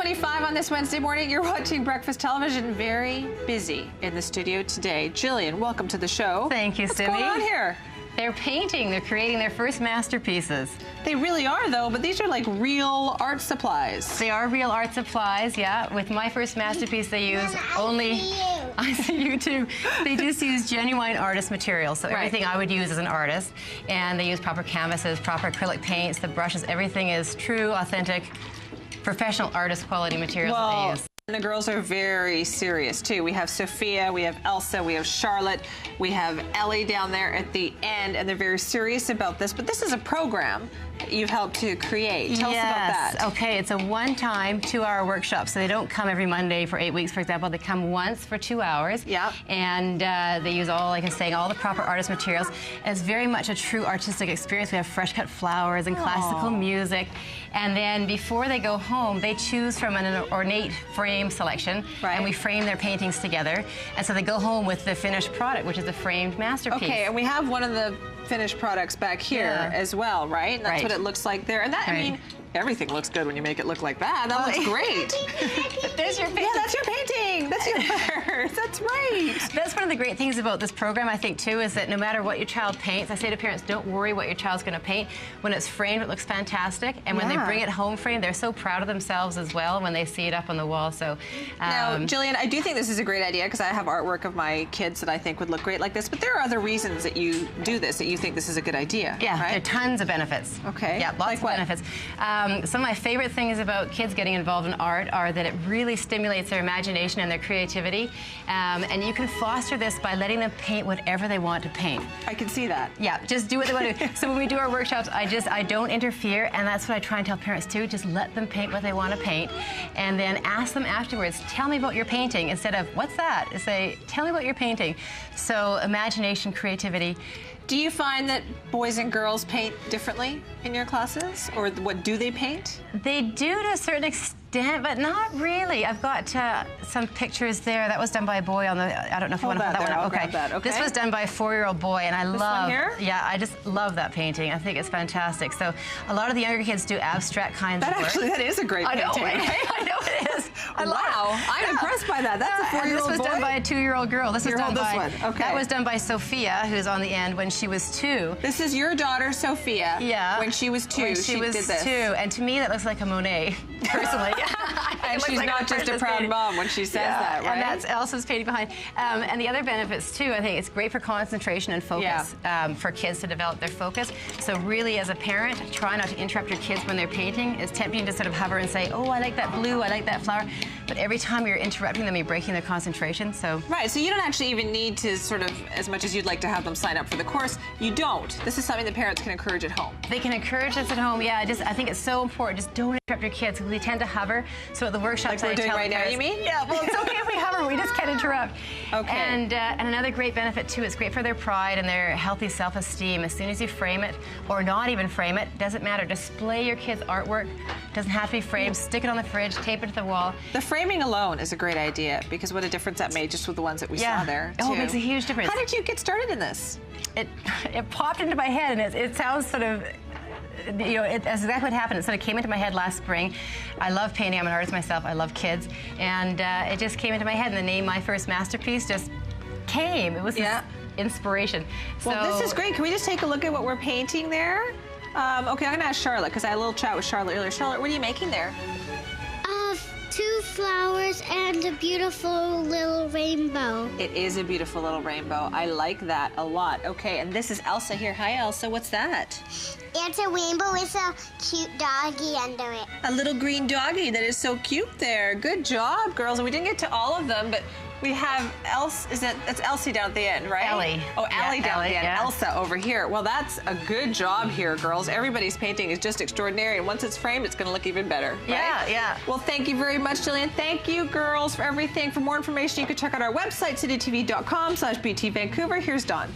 6:25 on this Wednesday morning. You're watching Breakfast Television. Very busy in the studio today. Jillian, welcome to the show. Thank you, Simi. What's going on here? They're painting. They're creating their first masterpieces. They really are, though, but these are like real art supplies. They are real art supplies, yeah. With my first masterpiece, they use only... I see you too. They just use genuine artist materials, so everything I would use as an artist. And they use proper canvases, proper acrylic paints, the brushes, everything is true, authentic, professional artist quality materials that they use. And the girls are very serious, too. We have Sophia, we have Elsa, we have Charlotte, we have Ellie down there at the end, and they're very serious about this. But this is a program that you've helped to create. Tell us about that. Okay, it's a one-time 2-hour workshop, so they don't come every Monday for 8 weeks, for example. They come once for 2 hours. Yep. And they use all, like I was saying, all the proper artist materials. And it's very much a true artistic experience. We have fresh-cut flowers and classical music. And then before they go home, they choose from an ornate frame selection, and we frame their paintings together. And so they go home with the finished product, which is a framed masterpiece. Okay, and we have one of the finished products back here as well, right? And that's what it looks like there. And that, I mean, everything looks good when you make it look like that. That looks great. There's your painting. Yeah, that's your painting. That's yours. That's right. That's one of the great things about this program, I think, too, is that no matter what your child paints, I say to parents, don't worry what your child's going to paint. When it's framed, it looks fantastic. And when they bring it home framed, they're so proud of themselves as well when they see it up on the wall. So now, Jillian, I do think this is a great idea because I have artwork of my kids that I think would look great like this. But there are other reasons that you do this, that you think this is a good idea. Yeah, there are tons of benefits. Okay. Yeah, lots of benefits. Some of my favorite things about kids getting involved in art are that it really stimulates their imagination and their creativity. And you can foster this by letting them paint whatever they want to paint. I can see that. Yeah, just do what they want to do. So when we do our workshops, I don't interfere, and that's what I try and tell parents too. Just let them paint what they want to paint, and then ask them afterwards, tell me about your painting, instead of, what's that? Say, tell me about your painting. So imagination, creativity. Do you find that boys and girls paint differently in your classes? Or what do they paint? They do to a certain extent, but not really. I've got some pictures there. That was done by a boy on the, I don't know if you want to hold that one up. Okay. This was done by a 4-year-old boy, and I love, I just love that painting. I think it's fantastic. So a lot of the younger kids do abstract kinds of work. Actually, that is a great painting. I know it is. Wow, I'm impressed by that. That's a 4-year-old boy? This was done by a 2-year-old girl. This was done by, that was done by Sophia, who's on the end, when she was 2. This is your daughter, Sophia. Yeah. When she was 2, when she was did this. 2, and to me that looks like a Monet, personally. And she's not just a proud mom when she says that, right? And that's Elsa's painting behind. And the other benefits too, I think it's great for concentration and focus, for kids to develop their focus. So really, as a parent, try not to interrupt your kids when they're painting. It's tempting to sort of hover and say, oh, I like that blue, I like that flower. But every time you're interrupting them, you're breaking their concentration. So so you don't actually even need to sort of, as much as you'd like to have them sign up for the course, you don't. This is something that parents can encourage at home. They can encourage this at home, I think it's so important. Just don't interrupt your kids, because they tend to hover. So at the workshops, like we're doing right now, you mean? Yeah, well, it's okay if we hover, we just can't interrupt. Okay. And another great benefit too, it's great for their pride and their healthy self-esteem. As soon as you frame it, or not even frame it, doesn't matter. Display your kids' artwork. Doesn't have to be framed. Stick it on the fridge, tape it to the wall. The framing alone is a great idea, because what a difference that made just with the ones that we saw there, too. Oh, it makes a huge difference. How did you get started in this? It popped into my head, and it sounds sort of, that's exactly what happened. It sort of came into my head last spring. I love painting. I'm an artist myself. I love kids. And it just came into my head, and the name My First Masterpiece just came. It was this inspiration. Well, this is great. Can we just take a look at what we're painting there? Okay, I'm going to ask Charlotte, because I had a little chat with Charlotte earlier. Charlotte, what are you making there? 2 flowers and a beautiful little rainbow. It is a beautiful little rainbow. I like that a lot. Okay, and this is Elsa here. Hi, Elsa. What's that? It's a rainbow with a cute doggy under it. A little green doggy that is so cute there. Good job, girls. And we didn't get to all of them, but we have that's Elsie down at the end, right? Ellie. Oh, Ellie down at the end. Elsa over here. Well, that's a good job here, girls. Everybody's painting is just extraordinary, and once it's framed, it's going to look even better, right? Yeah. Well, thank you very much, Jillian. Thank you, girls, for everything. For more information, you can check out our website, citytv.com/BT Vancouver. Here's Dawn.